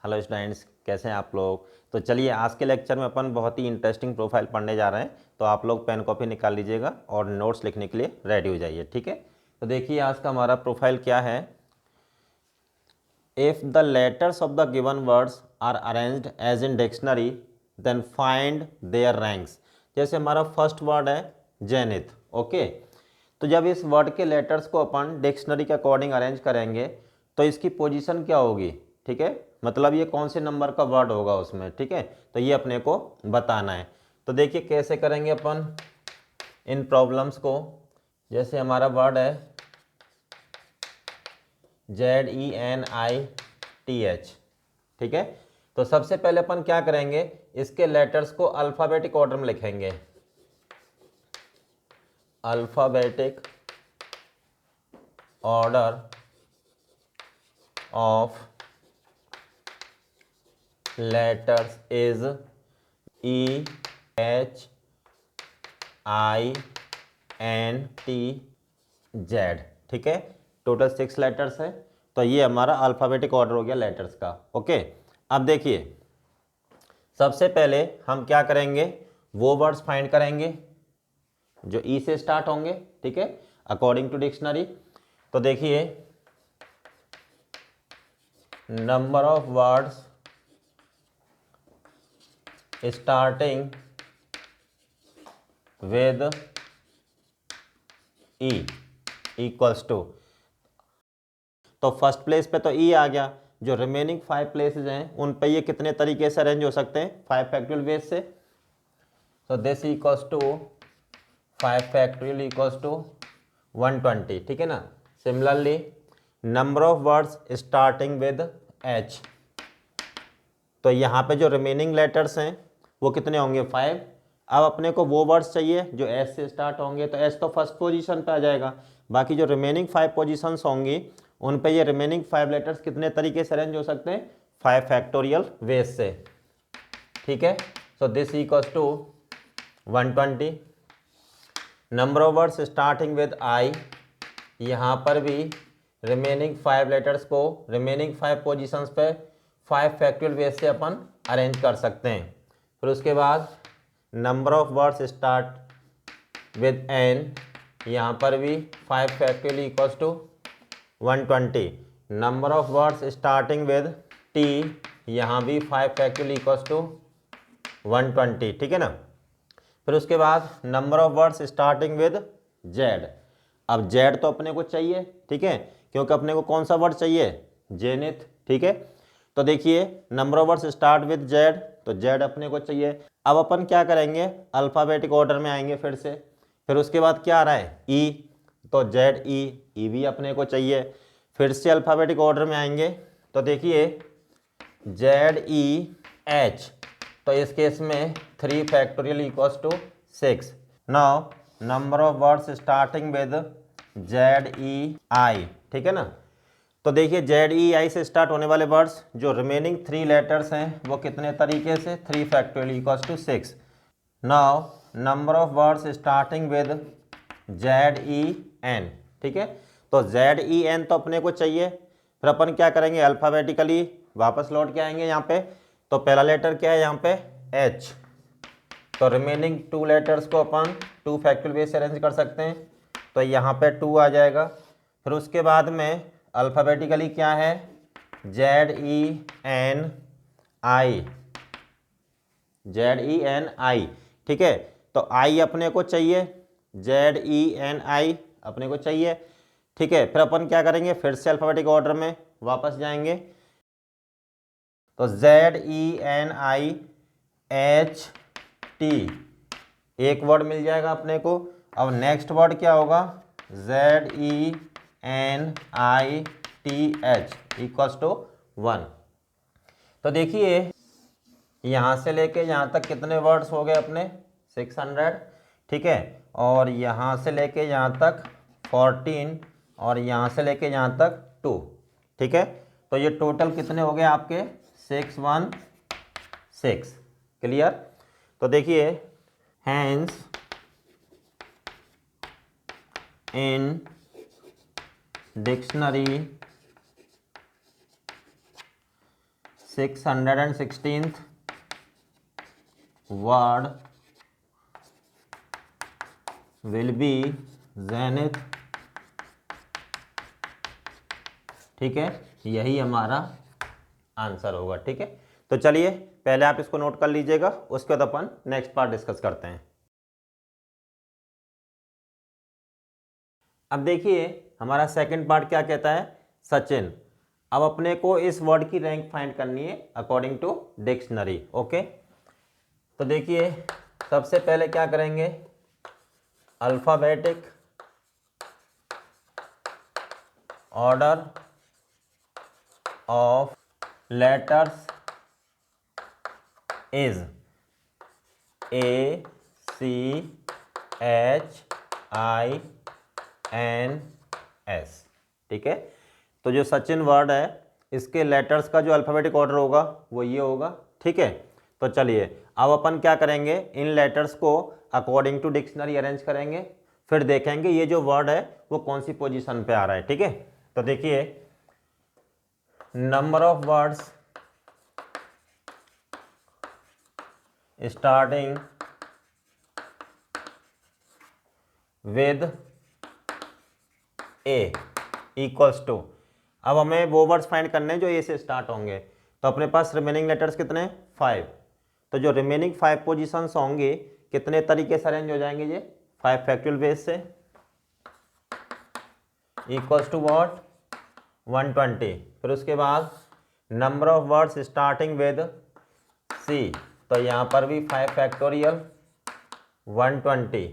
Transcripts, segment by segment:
Hello students, कैसे हैं आप लोग। तो चलिए आज के लेक्चर में अपन बहुत ही इंटरेस्टिंग प्रोफाइल पढ़ने जा रहे हैं। तो आप लोग पेन कॉपी निकाल लीजिएगा और नोट्स लिखने के लिए रेडी हो जाइए, ठीक है। तो देखिए आज का हमारा प्रोफाइल क्या है। If the letters of the given words are arranged as in dictionary then find their ranks. जैसे हमारा फर्स्ट वर्ड है जेनिथ, ओके। तो जब इस वर्ड के लेटर्स को अपन डिक्शनरी के अकॉर्डिंग अरेंज करेंगे तो इसकी पोजीशन क्या होगी, ठीक है। मतलब ये कौन से नंबर का वर्ड होगा उसमें, ठीक है। तो ये अपने को बताना है। तो देखिए कैसे करेंगे अपन इन प्रॉब्लम्स को। जैसे हमारा वर्ड है ZENITH, ठीक है। तो सबसे पहले अपन क्या करेंगे, इसके लेटर्स को अल्फ़ाबेटिक ऑर्डर में लिखेंगे। Alphabetic order of letters is EHINTZ, ठीक है। टोटल 6 लेटर्स है। तो ये हमारा अल्फ़ाबेटिक ऑर्डर हो गया लेटर्स का, ओके। अब देखिए सबसे पहले हम क्या करेंगे, वो वर्ड्स फाइंड करेंगे जो ई से स्टार्ट होंगे, ठीक है, अकॉर्डिंग टू डिक्शनरी। तो देखिए number of words starting with E equals to, तो फर्स्ट प्लेस पे तो ई आ गया। जो रिमेनिंग 5 प्लेसेस हैं उन पे ये कितने तरीके से अरेंज हो सकते हैं, 5 फैक्टोरियल वेज से। तो this equals to 5 factorial equals to 120, ठीक है ना। Similarly number of words starting with H, तो यहाँ पे जो रिमेनिंग लेटर्स हैं वो कितने होंगे, 5। अब अपने को वो वर्ड्स चाहिए जो एस से स्टार्ट होंगे, तो एस तो फर्स्ट पोजीशन पे आ जाएगा। बाकी जो रिमेनिंग 5 पोजीशंस होंगी उन पे ये रिमेनिंग 5 लेटर्स कितने तरीके से अरेंज हो सकते हैं, 5 फैक्टोरियल वेज से, ठीक है। So this equals to 120। Number of words starting with I, यहाँ पर भी रिमेनिंग 5 लेटर्स को रिमेनिंग 5 पोजीशंस पे 5 फैक्टोरियल वेज से अपन अरेंज कर सकते हैं। फिर उसके बाद number of words start with N, यहाँ पर भी 5 factorial equals to 120। Number of words starting with T, यहाँ भी 5 फैक्टोरियल इक्वल्स टू 120, ठीक है ना। फिर उसके बाद number of words starting with Z. अब जेड तो अपने को चाहिए, ठीक है, क्योंकि अपने को कौन सा वर्ड चाहिए, जेनिथ, ठीक है। तो देखिए number of words start with Z, तो जेड अपने को चाहिए। अब अपन क्या करेंगे, अल्फ़ाबेटिक ऑर्डर में आएंगे फिर से। फिर उसके बाद क्या आ रहा है, ई, तो जेड ई भी अपने को चाहिए। फिर से अल्फ़ाबेटिक ऑर्डर में आएंगे, तो देखिए ZEH, तो इस केस में 3 factorial equals to 6। Now number of words starting with ZEI, ठीक है ना। तो देखिए ZEI से स्टार्ट होने वाले वर्ड्स जो रिमेनिंग 3 लेटर्स हैं वो कितने तरीके से, 3 factorial equals to 6। Now number of words starting with ZEN, ठीक है। तो ZEN तो अपने को चाहिए। फिर अपन क्या करेंगे, अल्फ़ाबेटिकली वापस लौट के आएंगे यहाँ पे। तो पहला लेटर क्या है यहाँ पे, H, तो रिमेनिंग 2 लेटर्स को अपन 2 फैक्टोरियल वेज से अरेंज कर सकते हैं। तो यहाँ पे 2 आ जाएगा। फिर उसके बाद में अल्फ़ाबेटिकली क्या है, ZENI, ठीक है। तो आई अपने को चाहिए, ZENI अपने को चाहिए, ठीक है। फिर अपन क्या करेंगे, फिर से अल्फ़ाबेटिक ऑर्डर में वापस जाएंगे। तो ZENIHT एक वर्ड मिल जाएगा अपने को। अब नेक्स्ट वर्ड क्या होगा, ZENITH इक्वल्स टू 1। तो देखिए यहाँ से लेके यहाँ तक कितने वर्ड्स हो गए अपने, 600, ठीक है। और यहाँ से लेके यहाँ तक 14 और यहाँ से लेके यहाँ तक 2, ठीक है। तो ये टोटल कितने हो गए आपके, 616, क्लियर। तो देखिए hence in dictionary 616th word will be zenith। ठीक है, यही हमारा आंसर होगा। ठीक है, तो चलिए पहले आप इसको नोट कर लीजिएगा, उसके बाद अपन नेक्स्ट पार्ट डिस्कस करते हैं। अब देखिए हमारा सेकंड पार्ट क्या कहता है, सचिन। अब अपने को इस वर्ड की रैंक फाइंड करनी है अकॉर्डिंग टू डिक्शनरी। ओके, तो देखिए सबसे पहले क्या करेंगे, alphabetic order of letters is ACHINS। ठीक है, तो जो सचिन वर्ड है इसके लेटर्स का जो अल्फाबेटिक ऑर्डर होगा वो ये होगा। ठीक है, तो चलिए अब अपन क्या करेंगे, इन लेटर्स को अकॉर्डिंग टू डिक्शनरी अरेंज करेंगे, फिर देखेंगे ये जो वर्ड है वो कौन सी पोजीशन पे आ रहा है। ठीक है, तो देखिए number of words starting with A equals to, अब हमें वो वर्ड्स फाइंड करने हैं जो ए से स्टार्ट होंगे, तो अपने पास रिमेनिंग लेटर्स कितने, 5। तो जो रिमेनिंग 5 पोजीशंस होंगे कितने तरीके से अरेंज हो जाएंगे, ये 5 फैक्टोरियल बेस से, इक्वल्स टू व्हाट 120। फिर उसके बाद number of words starting with C, तो यहाँ पर भी 5 factorial 120।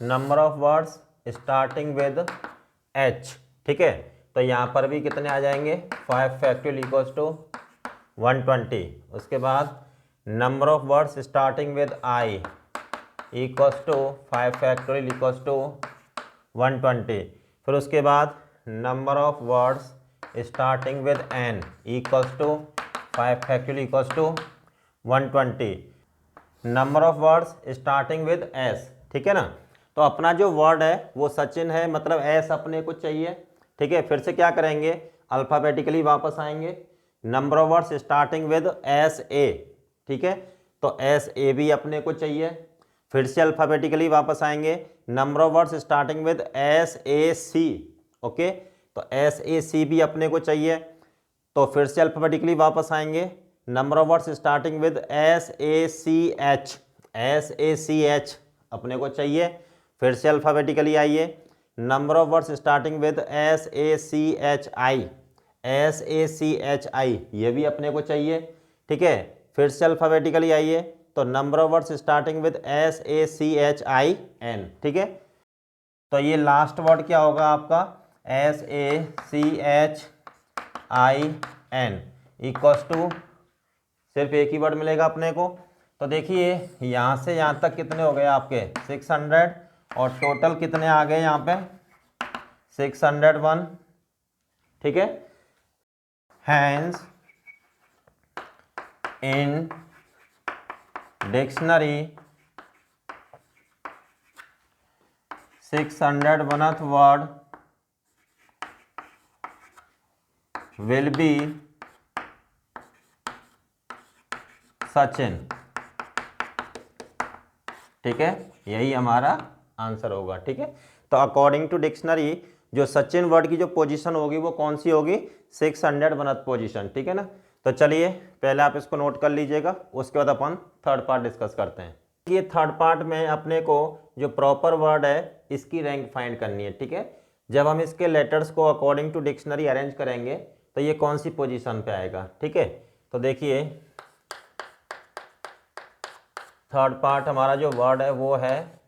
Number of words starting with H, ठीक है, तो यहाँ पर भी कितने आ जाएंगे, 5 फैक्टोरियल इक्वल्स टू 120। उसके बाद number of words starting with I equals to 5 factorial equals to 120। फिर उसके बाद number of words starting with N equals to 5 factorial equals to 120। Number of words starting with S, ठीक है ना, तो अपना जो वर्ड है वो सचिन है, मतलब एस अपने को चाहिए। ठीक है, फिर से क्या करेंगे, अल्फ़ाबेटिकली वापस आएंगे, number of words starting with S ए, ठीक है, तो एस ए भी अपने को चाहिए। फिर से अल्फ़ाबेटिकली वापस आएंगे, number of words starting with S A C, okay, तो एस ए सी भी अपने को चाहिए। तो फिर से अल्फ़ाबेटिकली वापस आएंगे, number of words starting with S A C H, S A C H अपने को चाहिए। फिर से अल्फ़ाबेटिकली आइए, number of words starting with S A C H I, S A C H I ये भी अपने को चाहिए। ठीक है, फिर से अल्फ़ाबेटिकली आइए, तो number of words starting with S A C H I N, ठीक है, तो ये लास्ट वर्ड क्या होगा आपका, S A C H I N equals to, सिर्फ एक ही वर्ड मिलेगा अपने को। तो देखिए यहाँ से यहाँ तक कितने हो गए आपके 600, और टोटल कितने आ गए यहाँ पे 601, ठीक है। Hence in dictionary 601th word will be Sachin, ठीक है, यही हमारा आंसर होगा। ठीक है, तो अकॉर्डिंग टू डिक्शनरी जो सचिन वर्ड की जो पोजीशन होगी वो कौन सी होगी, 601th पोजीशन, ठीक है ना। तो चलिए पहले आप इसको नोट कर लीजिएगा, उसके बाद अपन थर्ड पार्ट डिस्कस करते हैं। ये थर्ड पार्ट में अपने को जो प्रॉपर वर्ड है इसकी रैंक फाइंड करनी है। ठीक है, जब हम इसके लेटर्स को अकॉर्डिंग टू डिक्शनरी अरेंज करेंगे तो ये कौन सी पोजीशन पे आएगा। ठीक है, तो देखिए थर्ड पार्ट हमारा जो वर्ड है वो है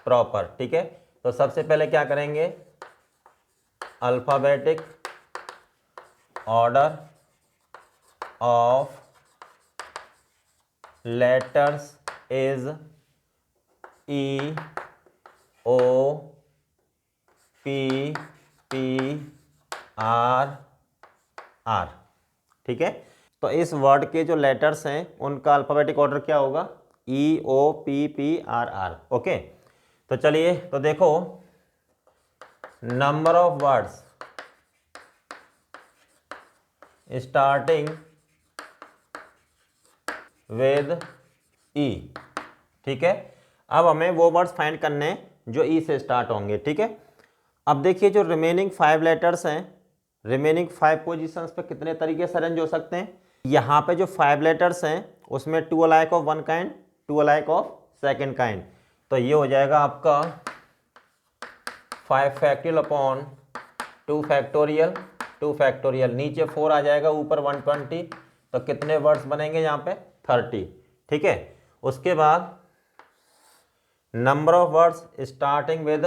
प्रॉपर। ठीक है, तो सबसे पहले क्या करेंगे, alphabetic order of letters is E O P P R R, ठीक है, तो इस वर्ड के जो लेटर्स हैं उनका अल्फ़ाबेटिक ऑर्डर क्या होगा, E O P P R R, okay. तो चलिए तो देखो number of words starting with E. ठीक है, अब हमें वो वर्ड्स फाइंड करने हैं जो ई से स्टार्ट होंगे। ठीक है, अब देखिए जो रिमेनिंग 5 लेटर्स हैं, रिमेनिंग 5 पोजीशंस पे कितने तरीके से अरेंज हो सकते हैं। यहाँ पे जो 5 लेटर्स हैं उसमें 2 alike of one kind, 2 alike of second kind, तो ये हो जाएगा आपका 5 फैक्टोरियल अपॉन 2 फैक्टोरियल, 2 फैक्टोरियल, नीचे 4 आ जाएगा, ऊपर 120, तो कितने वर्ड्स बनेंगे यहाँ पे 30। ठीक है, उसके बाद number of words starting with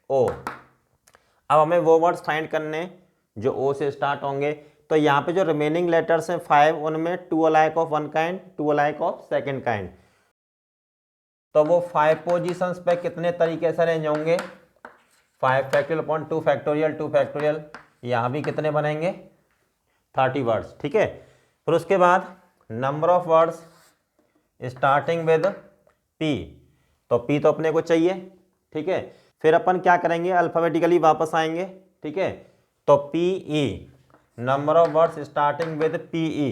O. अब हमें वो वर्ड्स फाइंड करने जो ओ से स्टार्ट होंगे, तो यहाँ पे जो रिमेनिंग लेटर्स हैं 5, उनमें 2 alike of one kind, 2 alike of second kind, तो वो 5 पोजीशंस पे कितने तरीके से अरेंज होंगे, 5 फैक्टोरियल अपॉन 2 फैक्टोरियल, 2 फैक्टोरियल, यहाँ भी कितने बनेंगे 30 वर्ड्स। ठीक है, फिर उसके बाद number of words starting with P, तो पी तो अपने को चाहिए। ठीक है, फिर अपन क्या करेंगे, अल्फाबेटिकली वापस आएंगे। ठीक है, तो P E, number of words starting with P E,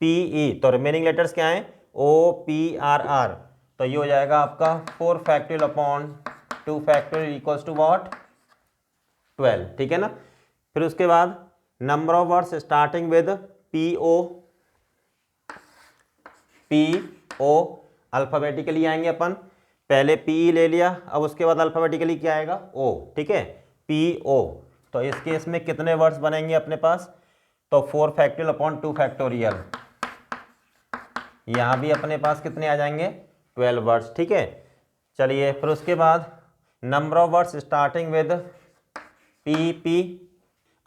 P E, तो रिमेनिंग लेटर्स क्या हैं, ओ पी आर आर, तो ये हो जाएगा आपका 4 factorial upon 2 factorial equals to what 12। ठीक है ना, फिर उसके बाद number of words starting with P O, P O, alphabetically आएंगे अपन, पहले पी ई ले लिया, अब उसके बाद अल्फाबेटिकली क्या आएगा ओ। ठीक है, पी ओ, तो इस केस में कितने वर्ड्स बनेंगे अपने पास, तो 4 फैक्टोरियल अपॉन 2 फैक्टोरियल, यहाँ भी अपने पास कितने आ जाएंगे 12 वर्ड्स। ठीक है, चलिए फिर उसके बाद number of words starting with P P,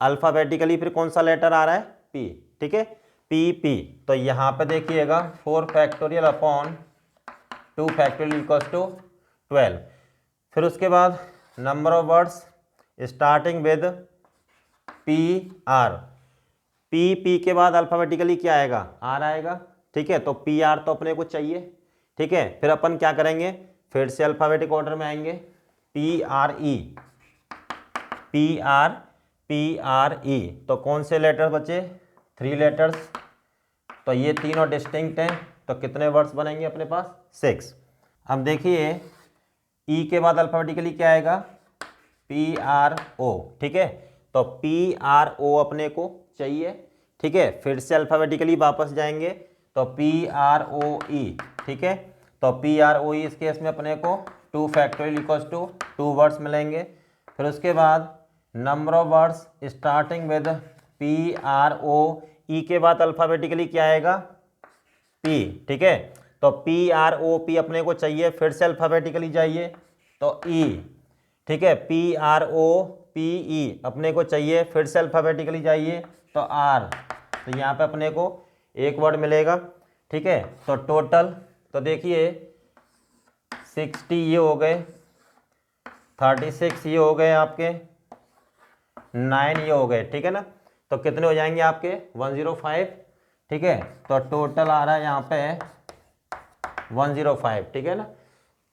alphabetically फिर कौन सा लेटर आ रहा है पी। ठीक है, पी पी, तो यहाँ पे देखिएगा 4 factorial upon 2 factorial equals to 12। फिर उसके बाद number of words starting with P R, P P के बाद अल्फाबेटिकली क्या आएगा आर आएगा। ठीक है, तो पी आर तो अपने को चाहिए। ठीक है, फिर अपन क्या करेंगे, फिर से अल्फाबेटिक ऑर्डर में आएंगे, P R E, P R, P R E, तो कौन से लेटर बचे 3 लेटर्स, तो ये तीनों डिस्टिंक्ट हैं, तो कितने वर्ड्स बनेंगे अपने पास 6। अब देखिए ई के बाद अल्फाबेटिकली क्या आएगा पी आर ओ। ठीक है, तो पी आर ओ अपने को चाहिए। ठीक है, फिर से अल्फाबेटिकली वापस जाएंगे, तो पी आर ओ ई। ठीक है, तो पी आर ओ ई, इस केस में अपने को 2 फैक्टोरियल इक्वल्स टू 2 वर्ड्स मिलेंगे। फिर उसके बाद number of words starting with P R O, E के बाद अल्फाबेटिकली क्या आएगा पी। ठीक है, तो पी आर ओ पी अपने को चाहिए, फिर से अल्फाबेटिकली जाइए, तो ई। ठीक है, P R O P E अपने को चाहिए, फिर से अल्फाबेटिकली जाइए, तो आर, तो यहाँ पे अपने को एक वर्ड मिलेगा। ठीक है, तो टोटल तो देखिए 60 ये हो गए, 36 ये हो गए आपके, 9 ये हो गए। ठीक है ना, तो कितने हो जाएंगे आपके 105। ठीक है, तो टोटल आ रहा है यहाँ पे 105। ठीक है ना,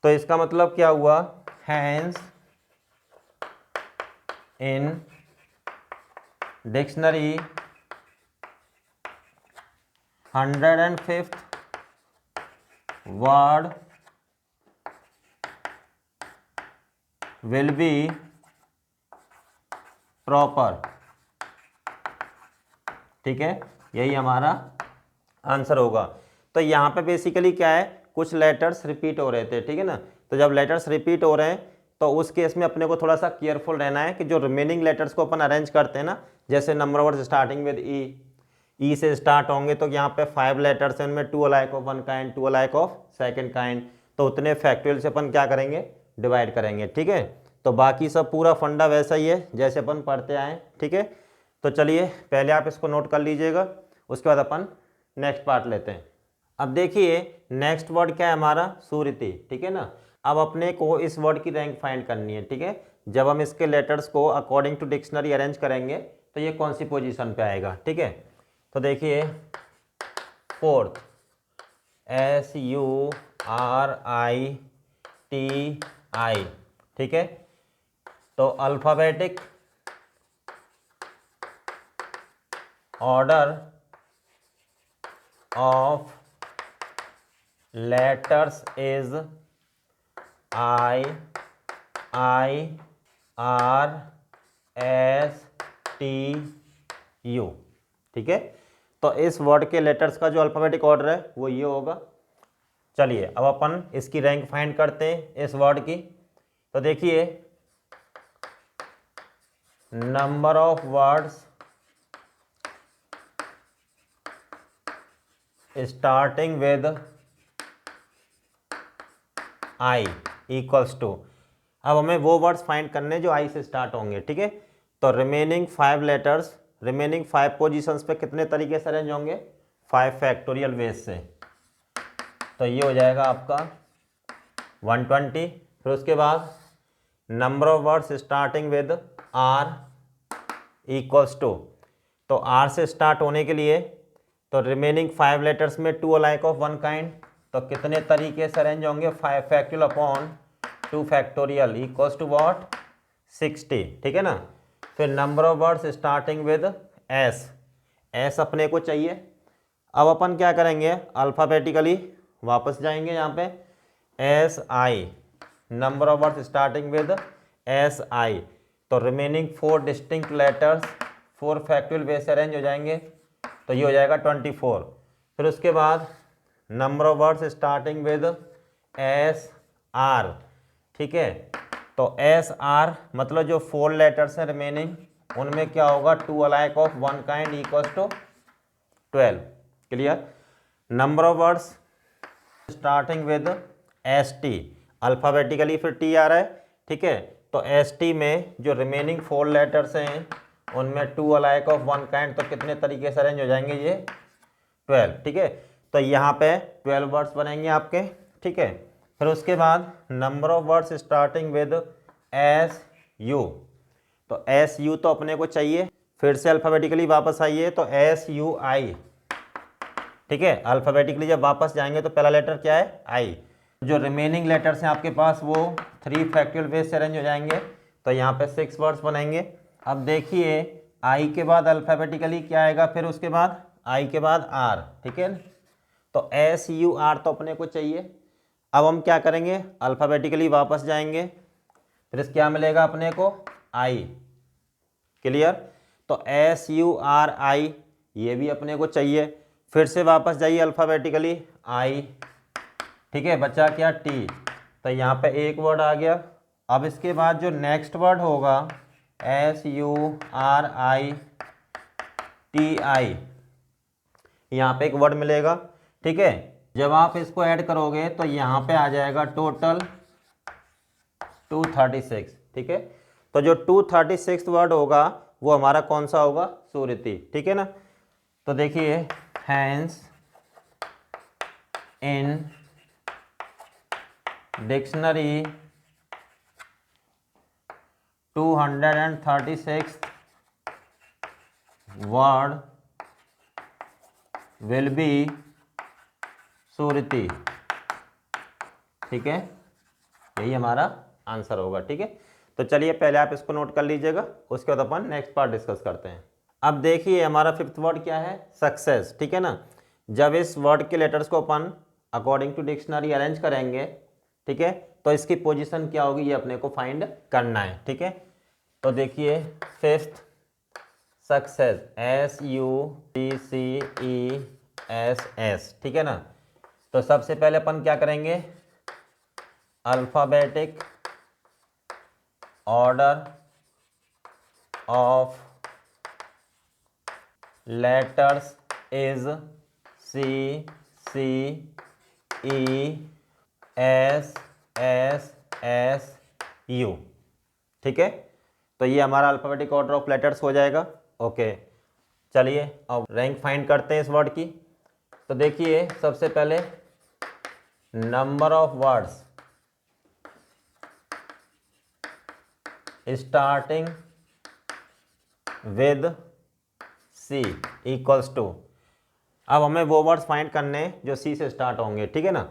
तो इसका मतलब क्या हुआ, hence in dictionary 105th word will be proper. ठीक है, यही हमारा आंसर होगा। तो यहाँ पे बेसिकली क्या है, कुछ लेटर्स रिपीट हो रहे थे। ठीक है ना, तो जब लेटर्स रिपीट हो रहे हैं तो उस केस में अपने को थोड़ा सा केयरफुल रहना है कि जो रिमेनिंग लेटर्स को अपन अरेंज करते हैं ना, जैसे नंबर वर्ड स्टार्टिंग विद ई, ई से स्टार्ट होंगे, तो यहाँ पे 5 लेटर्स हैं, उनमें 2 alike of one kind, 2 alike of second kind, तो उतने फैक्टोरियल से अपन क्या करेंगे डिवाइड करेंगे। ठीक है, तो बाकी सब पूरा फंडा वैसा ही है जैसे अपन पढ़ते आए। ठीक है, तो चलिए पहले आप इसको नोट कर लीजिएगा, उसके बाद अपन नेक्स्ट पार्ट लेते हैं। अब देखिए नेक्स्ट वर्ड क्या है हमारा, सुरीति। ठीक है ना, अब अपने को इस वर्ड की रैंक फाइंड करनी है। ठीक है, जब हम इसके लेटर्स को अकॉर्डिंग टू डिक्शनरी अरेंज करेंगे तो ये कौन सी पोजीशन पे आएगा। ठीक है, तो देखिए 4th, SURITI। ठीक है, तो alphabetic order of letters is I R S T U. ठीक है, तो इस वर्ड के लेटर्स का जो अल्फाबेटिक ऑर्डर है वो ये होगा। चलिए अब अपन इसकी रैंक फाइंड करते हैं इस वर्ड की। तो देखिए, number of words starting with I equals to, अब हमें वो वर्ड्स फाइंड करने जो आई से स्टार्ट होंगे। ठीक है, तो रिमेनिंग 5 लेटर्स रिमेनिंग 5 पोजीशंस पे कितने तरीके से अरेंज होंगे? 5 फैक्टोरियल वेज से। तो ये हो जाएगा आपका 120। फिर उसके बाद number of words starting with R equals to, तो आर से स्टार्ट होने के लिए तो रिमेनिंग 5 लेटर्स में 2 अलाइक ऑफ 1 काइंड, तो कितने तरीके से अरेंज होंगे? 5 factorial upon 2 factorial equals to what? 60। ठीक है ना। फिर number of words starting with S, S अपने को चाहिए। अब अपन क्या करेंगे? अल्फ़ाबेटिकली वापस जाएंगे यहाँ पे, S I, number of words starting with S I, तो रिमेनिंग 4 डिस्टिंक्ट लेटर्स 4 फैक्टोरियल वे से अरेंज हो जाएंगे, तो ये हो जाएगा 24। फिर उसके बाद number of words starting with S R. ठीक है, तो एस आर मतलब जो 4 लेटर्स हैं रिमेनिंग, उनमें क्या होगा? 2 alike of 1 kind equals to 12। Clear. Number of words starting with S T, alphabetically फिर टी आ रहा है। ठीक है, तो एस टी में जो रिमेनिंग 4 लेटर्स हैं उनमें 2 अलाइक ऑफ 1 काइंड, तो कितने तरीके से अरेंज हो जाएंगे? ये 12। ठीक है, तो यहाँ पे 12 वर्ड्स बनेंगे आपके। ठीक है, फिर उसके बाद number of words starting with S U, तो एस यू तो अपने को चाहिए। फिर से अल्फ़ाबेटिकली वापस आइए, तो एस यू आई। ठीक है, अल्फ़ाबेटिकली जब वापस जाएंगे तो पहला लेटर क्या है? आई। जो रिमेनिंग लेटर्स हैं आपके पास वो 3 फैक्टोरियल वेज से अरेंज हो जाएंगे, तो यहाँ पे 6 वर्ड्स बनेंगे। अब देखिए, आई के बाद अल्फ़ाबेटिकली क्या आएगा? फिर उसके बाद आई के बाद आर। ठीक है, तो एस यू आर तो अपने को चाहिए। अब हम क्या करेंगे? अल्फ़ाबेटिकली वापस जाएंगे, फिर क्या मिलेगा अपने को? आई। क्लियर। तो एस यू आर आई ये भी अपने को चाहिए। फिर से वापस जाइए अल्फ़ाबेटिकली, आई। ठीक है, बचा क्या? टी, तो यहाँ पे एक वर्ड आ गया। अब इसके बाद जो नेक्स्ट वर्ड होगा S U are I T I, यहाँ पे एक वर्ड मिलेगा। ठीक है, जब आप इसको ऐड करोगे तो यहाँ पे आ जाएगा टोटल 236। ठीक है, तो जो 236 वर्ड होगा वो हमारा कौन सा होगा? सुरति। ठीक है ना। तो देखिए, hence in dictionary 236 word will be surety. ठीक है, यही हमारा आंसर होगा। ठीक है, तो चलिए पहले आप इसको नोट कर लीजिएगा, उसके बाद अपन नेक्स्ट पार्ट डिस्कस करते हैं। अब देखिए, हमारा 5th वर्ड क्या है? सक्सेस। ठीक है ना। जब इस वर्ड के लेटर्स को अपन अकॉर्डिंग टू डिक्शनरी अरेंज करेंगे, ठीक है, तो इसकी पोजीशन क्या होगी ये अपने को फाइंड करना है। ठीक है, तो देखिए 5th सक्सेस, SUCCESS। ठीक है ना। तो सबसे पहले अपन क्या करेंगे? Alphabetic order of letters is CCESSSU। ठीक है, तो ये हमारा अल्फ़ाबेटिक ऑर्डर ऑफ लेटर्स हो जाएगा। ओके, चलिए अब रैंक फाइंड करते हैं इस वर्ड की। तो देखिए, सबसे पहले number of words starting with C equals to, अब हमें वो वर्ड्स फाइंड करने हैं जो सी से स्टार्ट होंगे। ठीक है ना।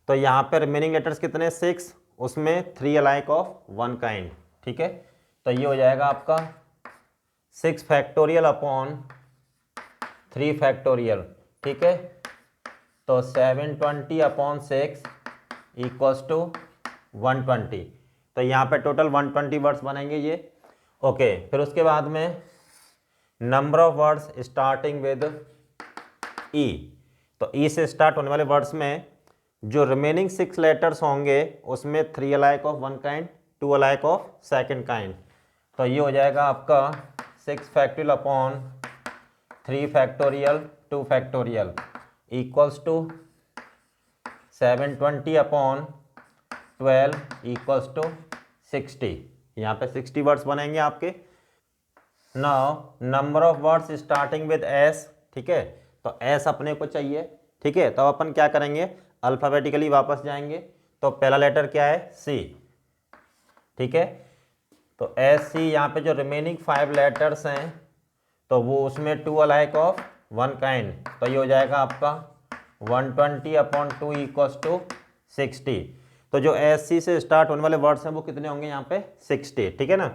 तो यहाँ पे रिमेनिंग लेटर्स कितने? 6, उसमें 3 अलाइक ऑफ 1 काइंड। ठीक है, तो ये हो जाएगा आपका 6 फैक्टोरियल अपॉन 3 फैक्टोरियल, ठीक है। तो 720/6 इक्वल्स टू 120। तो यहाँ पे टोटल 120 वर्ड्स बनेंगे ये। ओके, फिर उसके बाद में number of words starting with E. तो ई से स्टार्ट होने वाले वर्ड्स में जो रिमेनिंग 6 लेटर्स होंगे उसमें 3 alike of one kind, 2 alike of second kind. तो ये हो जाएगा आपका 6 factorial upon 3 factorial 2 factorial equals to 720/12 equals to 60। यहाँ पे 60 वर्ड्स बनेंगे आपके। Now number of words starting with S, ठीक है। तो एस अपने को चाहिए, ठीक है। तो अपन क्या करेंगे, अल्फ़ाबेटिकली वापस जाएंगे। तो पहला लेटर क्या है, सी, ठीक है। तो एस सी, यहाँ पे जो रिमेनिंग 5 लेटर्स हैं तो वो उसमें 2 अलाइक ऑफ वन काइंड। तो ये हो जाएगा आपका 120/2 इक्वल्स टू 60। तो जो एस सी से स्टार्ट होने वाले वर्ड्स हैं वो कितने होंगे यहाँ पे, 60, ठीक है ना।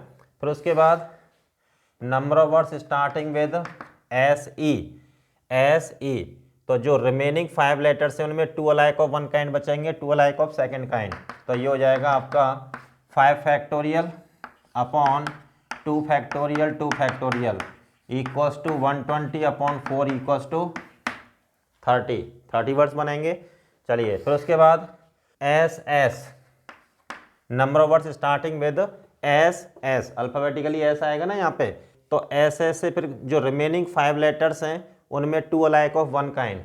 फिर उसके बाद number of words starting with S E. S E, तो जो रिमेनिंग 5 लेटर्स हैं उनमें 2 अलाइक ऑफ वन काइंड बचेंगे, 2 अलाइक ऑफ सेकेंड काइंड। तो ये हो जाएगा आपका 5 factorial upon 2 factorial 2 factorial equals to 120/4 equals to 30 words बनेंगे। चलिए, फिर उसके बाद S S, number of words starting with S S, alphabetically S आएगा ना यहाँ पे। तो एस एस से फिर जो रिमेनिंग 5 लेटर्स हैं उनमें 2 अलाइक ऑफ वन काइंड।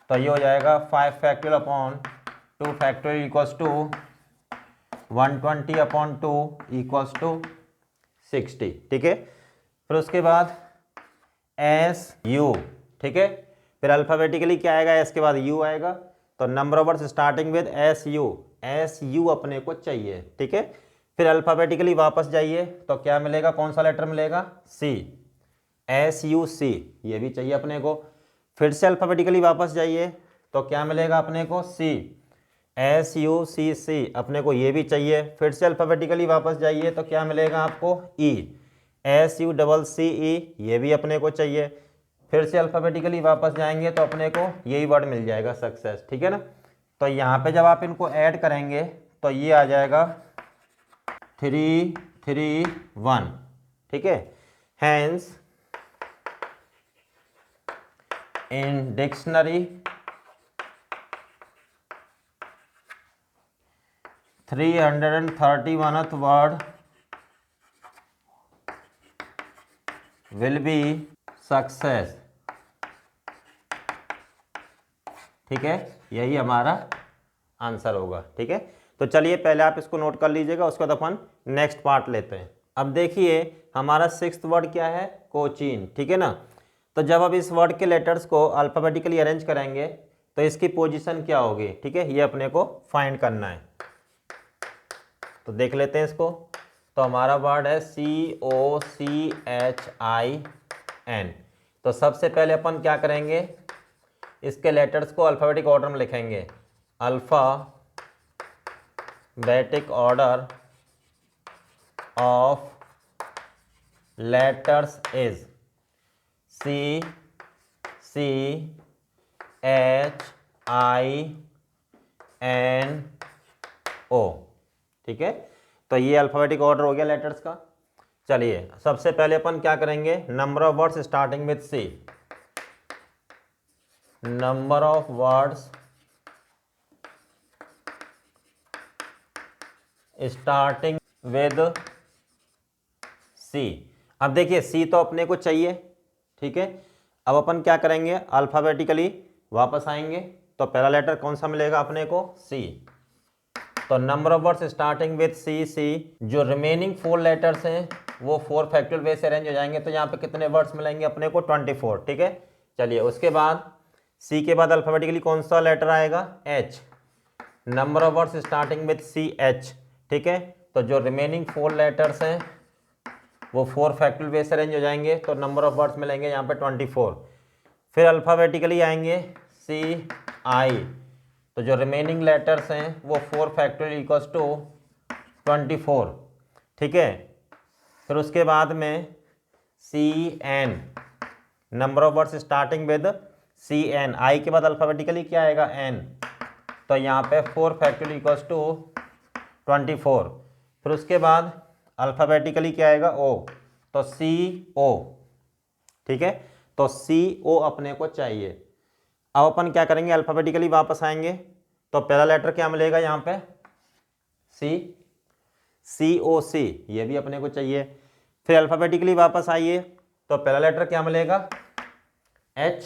तो ये हो जाएगा 5 factorial upon 2 factorial equals to 120/2 equals to 60, ठीक है। फिर उसके बाद एस यू, ठीक है। फिर अल्फ़ाबेटिकली क्या आएगा, एस के बाद यू आएगा। तो number of words starting with S U अपने को चाहिए, ठीक है। फिर अल्फ़ाबेटिकली वापस जाइए तो क्या मिलेगा, कौन सा लेटर मिलेगा, सी, एस यू सी, ये भी चाहिए अपने को। फिर से अल्फ़ाबेटिकली वापस जाइए तो क्या मिलेगा अपने को, सी, एस यू सी सी, अपने को ये भी चाहिए। फिर से अल्फ़ाबेटिकली वापस जाइए तो क्या मिलेगा आपको, ई, एस यू डबल सी ई, ये भी अपने को चाहिए। फिर से अल्फ़ाबेटिकली वापस जाएंगे तो अपने को यही वर्ड मिल जाएगा, सक्सेस, ठीक है ना। तो यहाँ पे जब आप इनको ऐड करेंगे तो ये आ जाएगा 3 3 1, ठीक है। Hence in dictionary 331th word will be success, ठीक है। यही हमारा आंसर होगा, ठीक है। तो चलिए पहले आप इसको नोट कर लीजिएगा, उसके बाद अपन नेक्स्ट पार्ट लेते हैं। अब देखिए हमारा 6th वर्ड क्या है, कोचीन, ठीक है ना। तो जब अब इस वर्ड के लेटर्स को अल्फ़ाबेटिकली अरेंज करेंगे तो इसकी पोजीशन क्या होगी, ठीक है, ये अपने को फाइंड करना है। तो देख लेते हैं इसको। तो हमारा वर्ड है COCHIN। तो सबसे पहले अपन क्या करेंगे, इसके लेटर्स को अल्फ़ाबेटिक ऑर्डर में लिखेंगे। Alphabetic order of letters is CHINO, ठीक है। तो ये अल्फ़ाबेटिक ऑर्डर हो गया लेटर्स का। चलिए सबसे पहले अपन क्या करेंगे, number of words starting with C, number of words starting with C. अब देखिए सी तो अपने को चाहिए, ठीक है। अब अपन क्या करेंगे, अल्फ़ाबेटिकली वापस आएंगे। तो पहला लेटर कौन सा मिलेगा अपने को, सी। तो number of words starting with C C, जो रिमेनिंग 4 लेटर्स हैं वो 4 फैक्टोरियल वे से अरेंज हो जाएंगे। तो यहाँ पे कितने वर्ड्स मिलेंगे अपने को, 24, ठीक है। चलिए उसके बाद सी के बाद अल्फ़ाबेटिकली कौन सा लेटर आएगा, H. Number of words starting with C H, ठीक है। तो जो रिमेनिंग 4 लेटर्स हैं वो 4 फैक्टोरियल वे से अरेंज हो जाएंगे। तो नंबर ऑफ वर्ड्स मिलेंगे यहाँ पे 24। फिर अल्फ़ाबेटिकली आएंगे सी आई, तो जो रिमेनिंग लेटर्स हैं वो 4 फैक्टोरियल इक्वल्स टू 24, ठीक है। फिर उसके बाद में C N, number of words starting with C N, I के बाद अल्फाबेटिकली क्या आएगा एन, तो यहाँ पे 4 फैक्टोरियल इक्वल्स टू 24। फिर उसके बाद अल्फाबेटिकली क्या आएगा ओ, तो सी ओ, ठीक है, तो सी ओ अपने को चाहिए। अब अपन क्या करेंगे, अल्फाबेटिकली वापस आएंगे, तो पहला लेटर क्या मिलेगा यहाँ पे सी, सी ओ सी, ये भी अपने को चाहिए। फिर अल्फाबेटिकली वापस आइए, तो पहला लेटर क्या मिलेगा एच,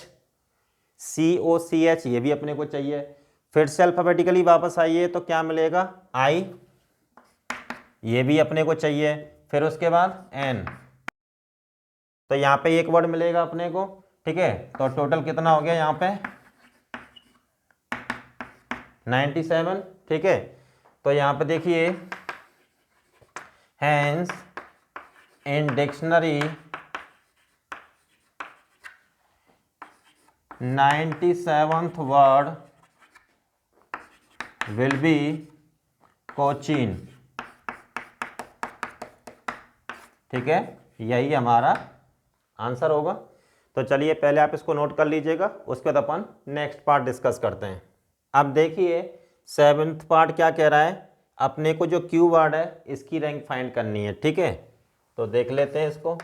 सी ओ सी एच, ये भी अपने को चाहिए। फिर से अल्फाबेटिकली वापस आइए, तो क्या मिलेगा आई, ये भी अपने को चाहिए। फिर उसके बाद एन, तो यहाँ पे एक वर्ड मिलेगा अपने को, ठीक है, तो टोटल कितना हो गया यहाँ पे 97, ठीक है। तो यहाँ पे देखिए hence in dictionary 97th word will be Cochin, ठीक है, यही हमारा आंसर होगा। तो चलिए पहले आप इसको नोट कर लीजिएगा, उसके बाद अपन नेक्स्ट पार्ट डिस्कस करते हैं। अब देखिए 7th पार्ट क्या कह रहा है, अपने को जो क्यू वर्ड है इसकी रैंक फाइंड करनी है, ठीक है। तो देख लेते हैं इसको,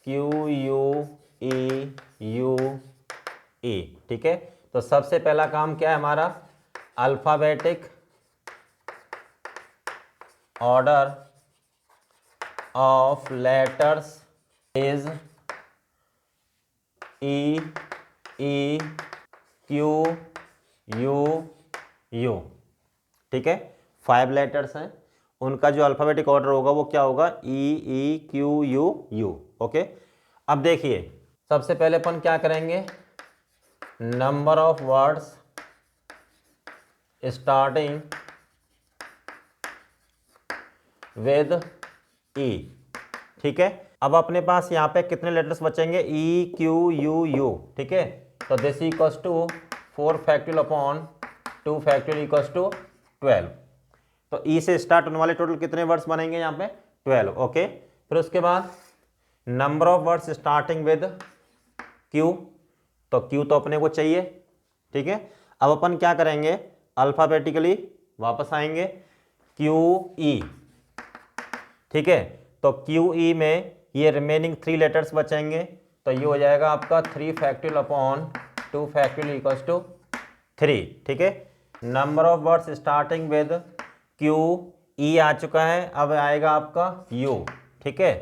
क्यू यू यू ई, ठीक है। तो सबसे पहला काम क्या है हमारा, alphabetic order of letters is E E Q U you, ठीक है। 5 लेटर्स हैं, उनका जो अल्फाबेटिक ऑर्डर होगा वो क्या होगा E Q U U, okay. अब देखिए सबसे पहले अपन क्या करेंगे, number of words starting with E, ठीक है। अब अपने पास यहाँ पे कितने लेटर्स बचेंगे ई क्यू यू यू, ठीक है। तो this equals to 4 factorial upon 2 factorial equals to 12। तो ई से स्टार्ट होने वाले टोटल कितने वर्ड्स बनेंगे यहाँ पे 12, ओके। फिर उसके बाद number of words starting with Q, तो क्यू तो अपने को चाहिए, ठीक है। अब अपन क्या करेंगे, अल्फाबेटिकली वापस आएंगे, क्यू ई, ठीक है। तो क्यू ई में ये रिमेनिंग 3 लेटर्स बचेंगे, तो ये हो जाएगा आपका 3 factorial upon 2 factorial equals to 3, ठीक है। Number of words starting with Q E आ चुका है, अब आएगा आपका यू, ठीक है।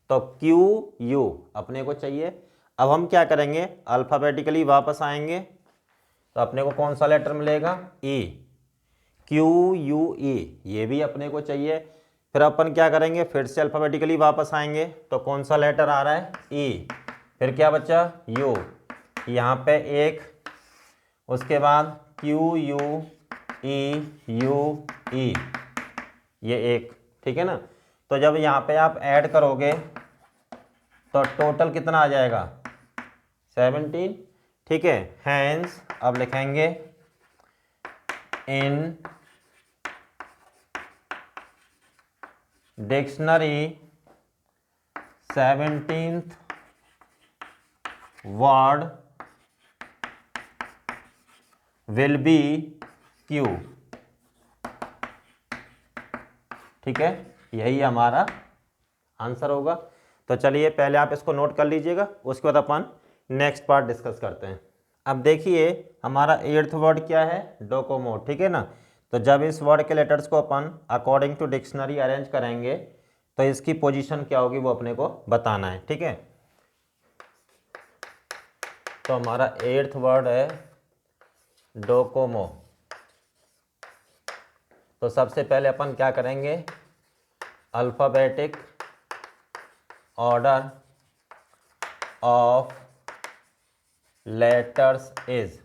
तो क्यू यू अपने को चाहिए। अब हम क्या करेंगे, अल्फाबेटिकली वापस आएंगे, तो अपने को कौन सा लेटर मिलेगा ई, क्यू यू ई, ये भी अपने को चाहिए। फिर अपन क्या करेंगे, फिर से अल्फाबेटिकली वापस आएंगे, तो कौन सा लेटर आ रहा है ई, फिर क्या बचा यू, यहाँ पे एक, उसके बाद क्यू यू ई, ये एक, ठीक है ना। तो जब यहाँ पे आप ऐड करोगे तो टोटल कितना आ जाएगा 17, ठीक है। हैंस अब लिखेंगे in dictionary 17th word will B Q, ठीक है, यही हमारा आंसर होगा। तो चलिए पहले आप इसको नोट कर लीजिएगा, उसके बाद अपन नेक्स्ट पार्ट डिस्कस करते हैं। अब देखिए हमारा 8th वर्ड क्या है डोकोमो, ठीक है ना। तो जब इस वर्ड के लेटर्स को अपन अकॉर्डिंग टू डिक्शनरी अरेंज करेंगे तो इसकी पोजीशन क्या होगी वो अपने को बताना है, ठीक है। तो हमारा 8th वर्ड है डोकोमो। तो सबसे पहले अपन क्या करेंगे, alphabetic order of letters is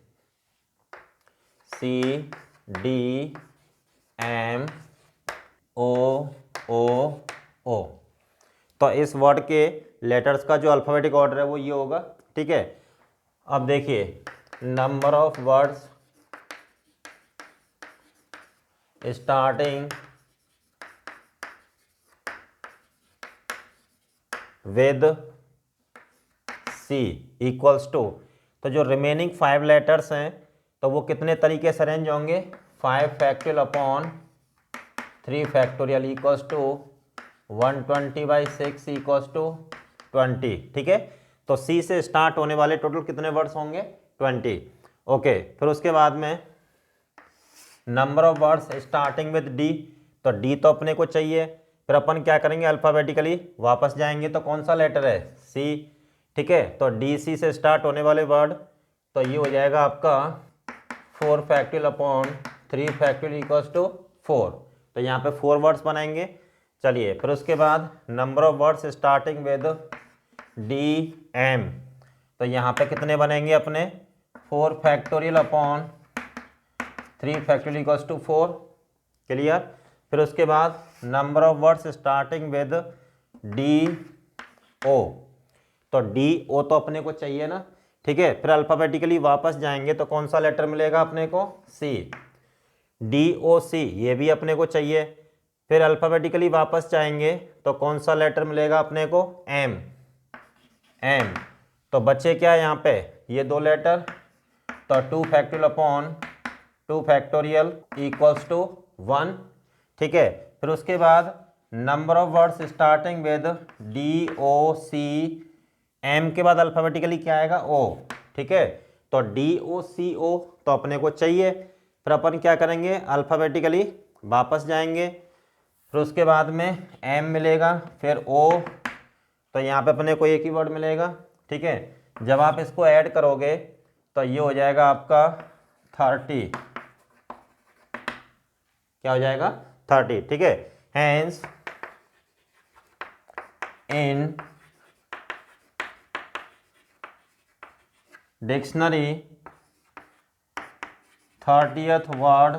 C D M O O O. तो इस वर्ड के लेटर्स का जो अल्फाबेटिक ऑर्डर है वो ये होगा, ठीक है। अब देखिए number of words starting with C equals to, तो जो रिमेनिंग 5 लेटर्स हैं तो वो कितने तरीके से अरेंज होंगे, 5 factorial upon 3 factorial equals to 120/6 equals to 20। ठीक है, तो C से स्टार्ट होने वाले टोटल कितने वर्ड्स होंगे, 20। ओके, फिर उसके बाद में number of words starting with D, तो D तो अपने को चाहिए, फिर अपन क्या करेंगे, अल्फ़ाबेटिकली वापस जाएंगे, तो कौन सा लेटर है, C। ठीक है, तो DC से स्टार्ट होने वाले वर्ड, तो ये हो जाएगा आपका 4 factorial upon 3 factorial equals to 4, तो यहाँ पे 4 वर्ड्स बनाएंगे। चलिए, फिर उसके बाद number of words starting with DM, तो यहाँ पे कितने बनेंगे अपने, 4 factorial upon 3 factorial equals to 4। Clear. फिर उसके बाद number of words starting with DO, तो DO तो अपने को चाहिए ना। ठीक है, फिर अल्फ़ाबेटिकली वापस जाएंगे तो कौन सा लेटर मिलेगा अपने को, C। DOC ये भी अपने को चाहिए, फिर अल्फ़ाबेटिकली वापस जाएंगे तो कौन सा लेटर मिलेगा अपने को, M। तो बचे क्या यहाँ पे, ये 2 लेटर, तो 2 factorial upon 2 factorial equals to 1। ठीक है, फिर उसके बाद number of words starting with DOC, M के बाद अल्फ़ाबेटिकली क्या आएगा, O। ठीक है, तो DOCO तो अपने को चाहिए, फिर अपन क्या करेंगे, अल्फ़ाबेटिकली वापस जाएंगे, फिर उसके बाद में M मिलेगा, फिर O, तो यहाँ पे अपने को एक ही वर्ड मिलेगा। ठीक है, जब आप इसको ऐड करोगे तो ये हो जाएगा आपका 30, क्या हो जाएगा, 30। ठीक है, hence in dictionary 30th word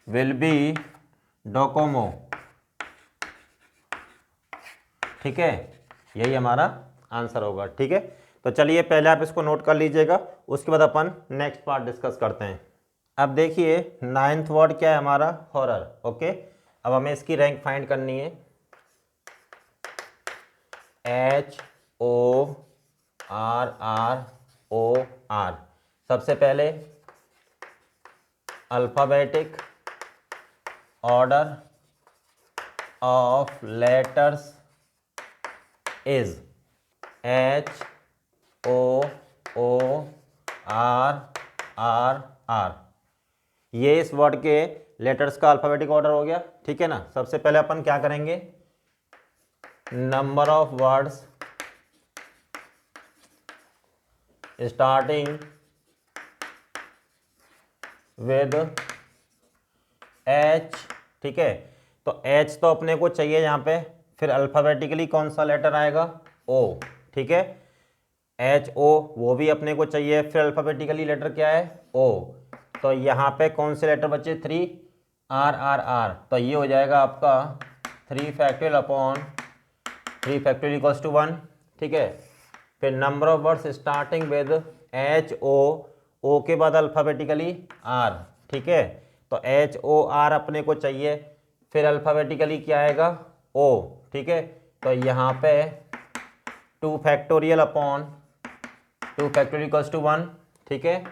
will be Docomo. ठीक है, यही हमारा आंसर होगा। ठीक है, तो चलिए पहले आप इसको नोट कर लीजिएगा, उसके बाद अपन नेक्स्ट पार्ट डिस्कस करते हैं। अब देखिए 9th वर्ड क्या है हमारा, हॉरर। ओके, अब हमें इसकी रैंक फाइंड करनी है, HORROR। सबसे पहले alphabetic order of letters is HOORR। ये इस वर्ड के लेटर्स का अल्फ़ाबेटिक ऑर्डर हो गया। ठीक है ना। सबसे पहले अपन क्या करेंगे, number of words starting with H। ठीक है, तो H तो अपने को चाहिए यहाँ पे, फिर अल्फ़ाबेटिकली कौन सा लेटर आएगा, O। ठीक है, HO वो भी अपने को चाहिए, फिर अल्फ़ाबेटिकली लेटर क्या है, O। तो यहाँ पे कौन से लेटर बचे, 3, RRR, तो ये हो जाएगा आपका 3 factorial upon 3 factorial equals to 1। ठीक है, फिर number of words starting with HO, O के बाद अल्फ़ाबेटिकली R। ठीक है, तो HOR अपने को चाहिए, फिर अल्फ़ाबेटिकली क्या आएगा, O। ठीक है, तो यहाँ पे 2 factorial upon 2 factorial equals to 1। ठीक है,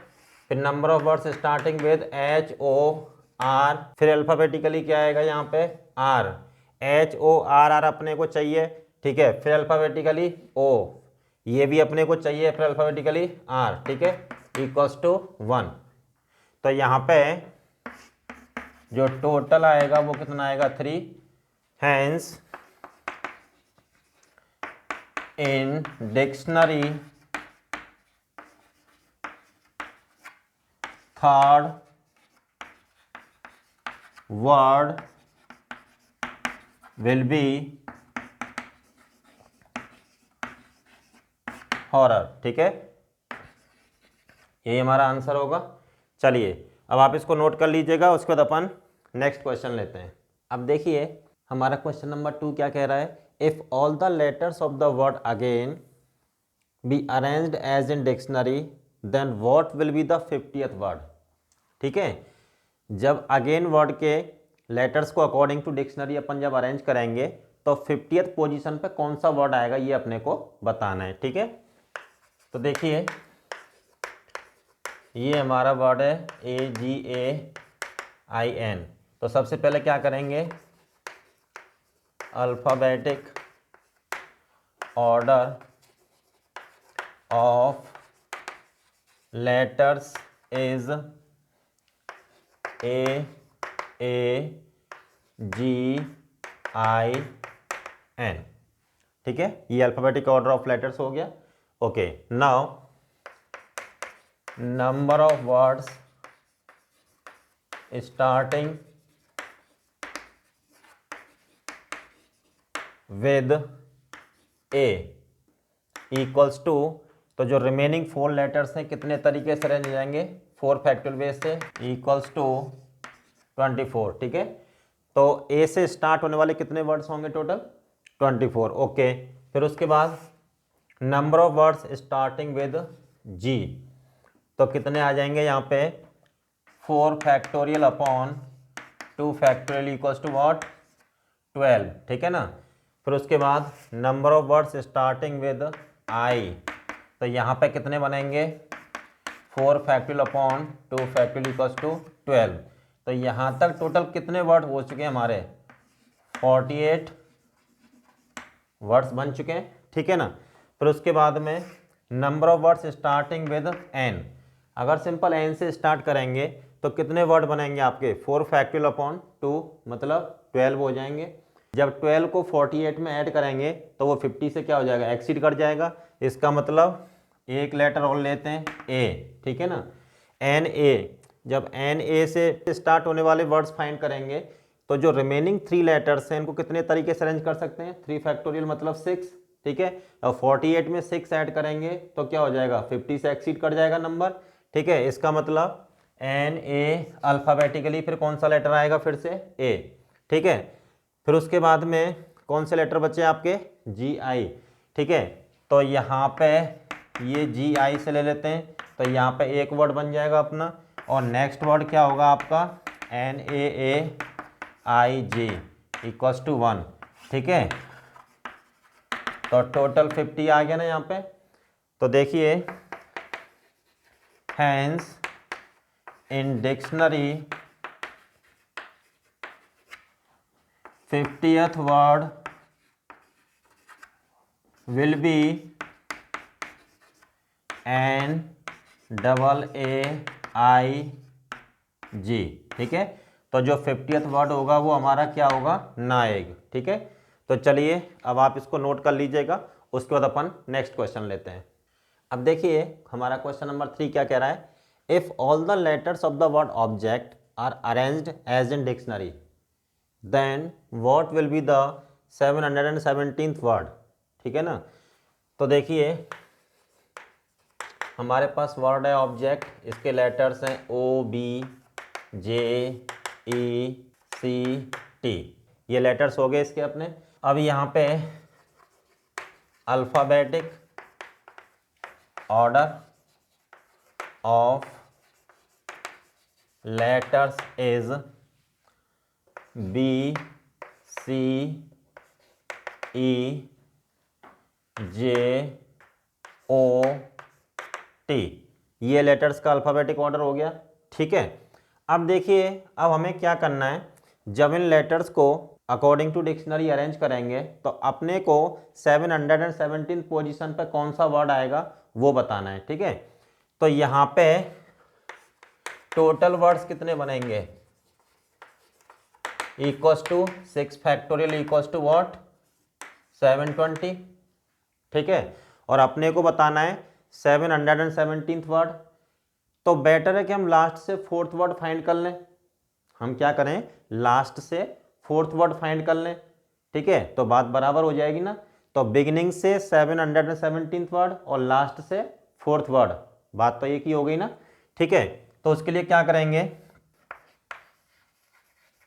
फिर number of words starting with HOR, फिर अल्फ़ाबेटिकली क्या आएगा यहाँ पे, R। HORR अपने को चाहिए। ठीक है, फिर अल्फ़ाबेटिकली O, ये भी अपने को चाहिए, फिर अल्फ़ाबेटिकली R। ठीक है, इक्वल्स टू 1। तो यहाँ पे जो टोटल आएगा वो कितना आएगा, 3। Hence in dictionary third word will be horror. ठीक है, यही हमारा आंसर होगा। चलिए अब आप इसको नोट कर लीजिएगा, उसके बाद अपन नेक्स्ट क्वेश्चन लेते हैं। अब देखिए हमारा क्वेश्चन नंबर 2 क्या कह रहा है, if all the letters of the word again be arranged as in dictionary then what will be the 50th word. ठीक है, जब अगेन वर्ड के लेटर्स को अकॉर्डिंग टू डिक्शनरी अपन जब अरेंज करेंगे तो 50th पोजीशन पे कौन सा वर्ड आएगा ये अपने को बताना है। ठीक है, तो देखिए ये हमारा वर्ड है AGAIN। तो सबसे पहले क्या करेंगे, alphabetic order of letters is AAGIN। ठीक है, ये अल्फ़ाबेटिक ऑर्डर ऑफ लेटर्स हो गया। Okay, now number of words starting with A equals to, तो जो रिमेनिंग 4 लेटर्स हैं कितने तरीके से अरेंज हो जाएंगे, 4 फैक्टोरियल बेस से, इक्वल्स टू 24। ठीक है, तो A से स्टार्ट होने वाले कितने वर्ड्स होंगे टोटल, 24। ओके, फिर उसके बाद number of words starting with G, तो कितने आ जाएंगे यहाँ पे, 4 factorial upon 2 factorial equals to what, 12। ठीक है ना, फिर उसके बाद number of words starting with I, तो यहाँ पे कितने बनेंगे, 4 factorial upon 2 factorial equals to 12। तो यहाँ तक टोटल कितने वर्ड हो चुके हैं हमारे, 48 वर्ड्स बन चुके हैं। ठीक है ना, फिर उसके बाद में number of words starting with N, अगर सिंपल N से स्टार्ट करेंगे तो कितने वर्ड बनेंगे आपके, 4 फैक्टोरियल अपॉन 2 मतलब 12 हो जाएंगे। जब 12 को 48 में ऐड करेंगे तो वो 50 से क्या हो जाएगा, एक्सीड कर जाएगा। इसका मतलब एक लेटर और लेते हैं A। ठीक है ना, NA, जब NA से स्टार्ट होने वाले वर्ड्स फाइंड करेंगे तो जो रिमेनिंग 3 लेटर्स हैं इनको कितने तरीके से अरेंज कर सकते हैं, 3 फैक्टोरियल मतलब 6। ठीक है, और 48 में 6 ऐड करेंगे तो क्या हो जाएगा, 50 से एक्सीड कर जाएगा नंबर। ठीक है, इसका मतलब NA अल्फ़ाबेटिकली फिर कौन सा लेटर आएगा, फिर से A। ठीक है, फिर उसके बाद में कौन से लेटर बचे आपके, GI। ठीक है, तो यहाँ पे ये GI से ले लेते हैं, तो यहाँ पे एक वर्ड बन जाएगा अपना, और नेक्स्ट वर्ड क्या होगा आपका, NAAIJ इक्वल्स टू 1। ठीक है, तो टोटल 50 आ गया ना यहाँ पे। तो देखिए, hence in dictionary 50th word will be NAAIG। ठीक है, तो जो 50th वर्ड होगा वो हमारा क्या होगा, नाएग। ठीक है, तो चलिए अब आप इसको नोट कर लीजिएगा, उसके बाद अपन नेक्स्ट क्वेश्चन लेते हैं। अब देखिए हमारा क्वेश्चन नंबर 3 क्या कह रहा है, if all the letters of the word object are arranged as in dictionary then what will be the 717th word. ठीक है ना, तो देखिए हमारे पास वर्ड है ऑब्जेक्ट, इसके लेटर्स हैं OBJECT, ये लेटर्स हो गए इसके अपने। अब यहाँ पे alphabetic order of letters is BCEJOT, ये लेटर्स का अल्फ़ाबेटिक ऑर्डर हो गया। ठीक है, अब देखिए अब हमें क्या करना है, जब इन लेटर्स को अकॉर्डिंग टू डिक्शनरी अरेंज करेंगे तो अपने को 717 पोजीशन पे कौन सा वर्ड आएगा वो बताना है। ठीक है, तो यहाँ पे टोटल वर्ड्स कितने बनेंगे, equals to 6 factorial equals to what, 720। ठीक है, और अपने को बताना है 717th वर्ड, तो बेटर है कि हम लास्ट से 4th वर्ड फाइंड कर लें। हम क्या करें, लास्ट से 4th वर्ड फाइंड कर लें। ठीक है, तो बात बराबर हो जाएगी ना, तो बिगिनिंग से 717th वर्ड और लास्ट से 4th वर्ड, बात तो एक ही हो गई ना। ठीक है, तो उसके लिए क्या करेंगे,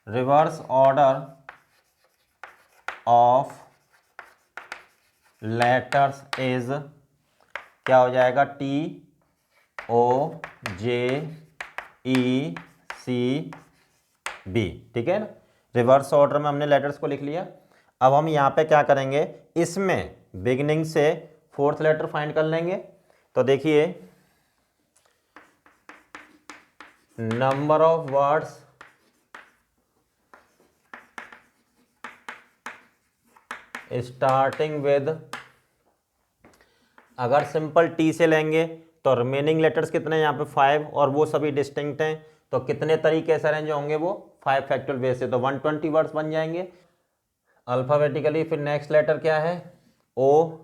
reverse order of letters is क्या हो जाएगा, TOJECB। ठीक है ना, रिवर्स ऑर्डर में हमने लेटर्स को लिख लिया। अब हम यहाँ पे क्या करेंगे, इसमें बिगिनिंग से फोर्थ लेटर फाइंड कर लेंगे। तो देखिए number of words starting with, अगर सिंपल टी से लेंगे तो रिमेनिंग लेटर्स कितने हैं यहाँ पे 5 और वो सभी डिस्टिंक्ट हैं, तो कितने तरीके से अरेंज होंगे वो 5 फैक्टोरियल बेस से, तो 120 वर्ड्स बन जाएंगे अल्फाबेटिकली। फिर नेक्स्ट लेटर क्या है ओ,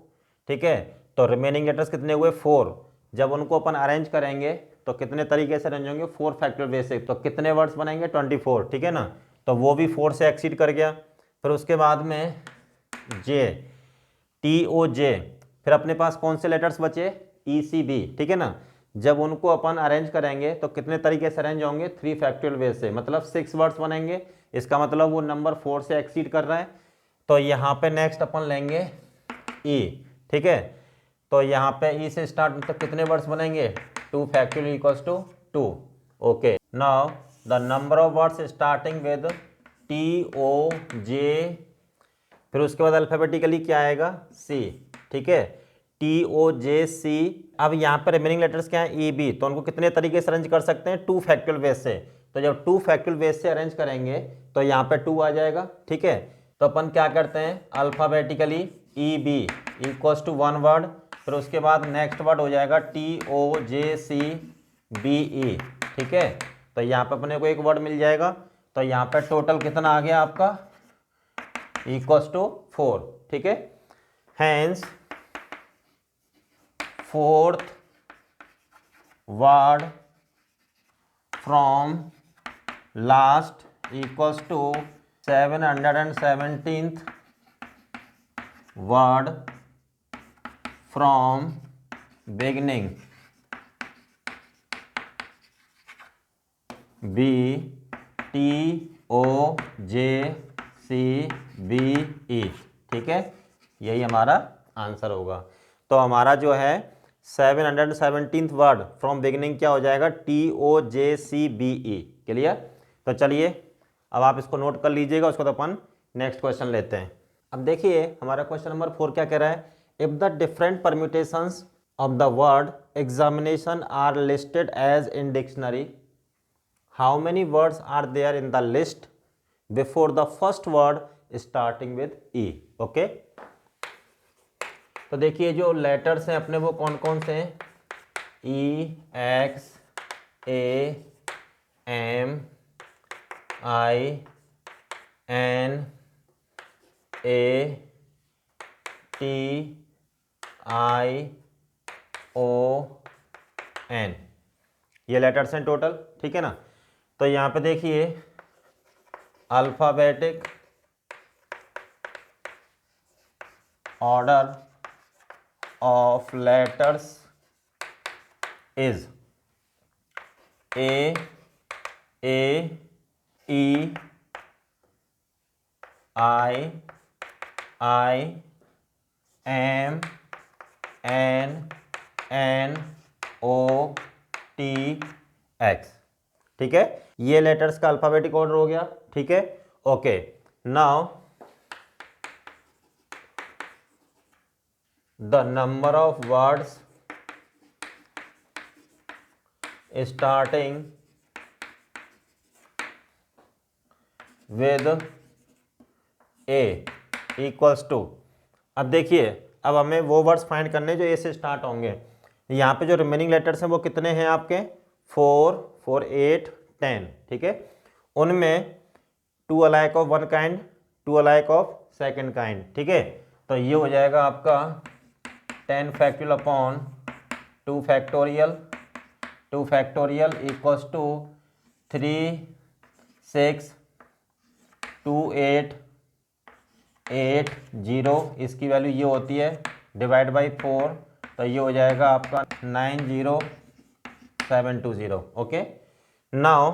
ठीक है, तो रिमेनिंग लेटर्स कितने हुए 4, जब उनको अपन अरेंज करेंगे तो कितने तरीके से अरेंज होंगे 4 फैक्टोरियल बेस से, तो कितने वर्ड्स बनेंगे 24, ठीक है ना, तो वो भी 4 से एक्सीड कर गया। फिर उसके बाद में जे, टी ओ जे, फिर अपने पास कौन से लेटर्स बचे ई सी बी, ठीक है ना, जब उनको अपन अरेंज करेंगे तो कितने तरीके से अरेंज होंगे 3 फैक्टोरियल बेस से, मतलब 6 वर्ड्स बनेंगे, इसका मतलब वो नंबर 4 से एक्सीड कर रहा है। तो यहाँ पे नेक्स्ट अपन लेंगे ई, ठीक है, तो यहाँ पे ई से स्टार्ट मतलब कितने वर्ड्स बनेंगे 2 factorial equals to 2। Okay, now the number of words starting with T O J, फिर उसके बाद अल्फाबेटिकली क्या आएगा सी, ठीक है, टी ओ जे सी। अब यहाँ पर रिमेनिंग लेटर्स क्या है ई बी, तो उनको कितने तरीके से अरेंज कर सकते हैं 2 फैक्टोरियल बेस से, तो जब 2 फैक्टोरियल बेस से अरेंज करेंगे तो यहाँ पे 2 आ जाएगा, ठीक है, तो अपन क्या करते हैं alphabetically E B equals to 1 word, फिर उसके बाद नेक्स्ट वर्ड हो जाएगा टी ओ जे सी बी ई, ठीक है, तो यहाँ पे अपने को एक वर्ड मिल जाएगा, तो यहाँ पे टोटल कितना आ गया आपका इक्वल्स टू 4, ठीक है, hence fourth word from last equals to 717th word from beginning, B T O J C B E, ठीक है, यही हमारा आंसर होगा। तो हमारा जो है 717th वर्ड फ्रॉम बिगिनिंग क्या हो जाएगा टी ओ जे सी बी ई, क्लियर। तो चलिए अब आप इसको नोट कर लीजिएगा, उसको तो अपन नेक्स्ट क्वेश्चन लेते हैं। अब देखिए हमारा क्वेश्चन नंबर 4 क्या कह रहा है, if the different permutations of the word examination are listed as in dictionary, how many words are there in the list before the first word starting with E. Okay, तो देखिए जो letters हैं अपने वो कौन कौन से हैं, E X A M I N A T I O N, ये लेटर्स हैं टोटल, ठीक है ना। तो यहाँ पे देखिए alphabetic order of letters is A E I M N O T X, ठीक है, ये लेटर्स का अल्फाबेटिक ऑर्डर हो गया, ठीक है। Okay, now the number of words starting with A equals to, अब देखिए अब हमें वो वर्ड्स फाइंड करने जो ए से स्टार्ट होंगे, यहाँ पे जो रिमेनिंग लेटर्स हैं वो कितने हैं आपके 4 4 8 10, ठीक है, उनमें 2 alike of one kind 2 alike of second kind, ठीक है, तो ये हो जाएगा आपका 10 factorial upon 2 factorial equals to 3 6 2 8 8 0, इसकी वैल्यू ये होती है डिवाइड बाई 4, तो ये हो जाएगा आपका 90720। Okay, now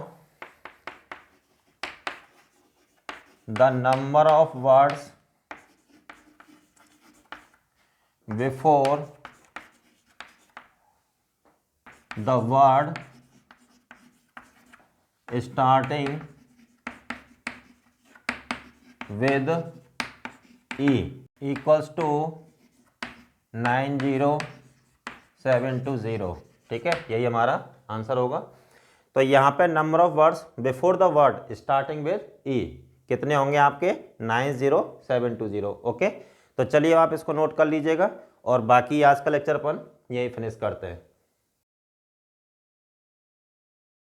the number of words before the word starting with equals to 90720। ठीक है, यही हमारा आंसर होगा। तो यहाँ पे number of words before the word starting with E कितने होंगे आपके 90720। ओके, तो चलिए आप इसको नोट कर लीजिएगा और बाकी आज का लेक्चर अपन यही फिनिश करते हैं।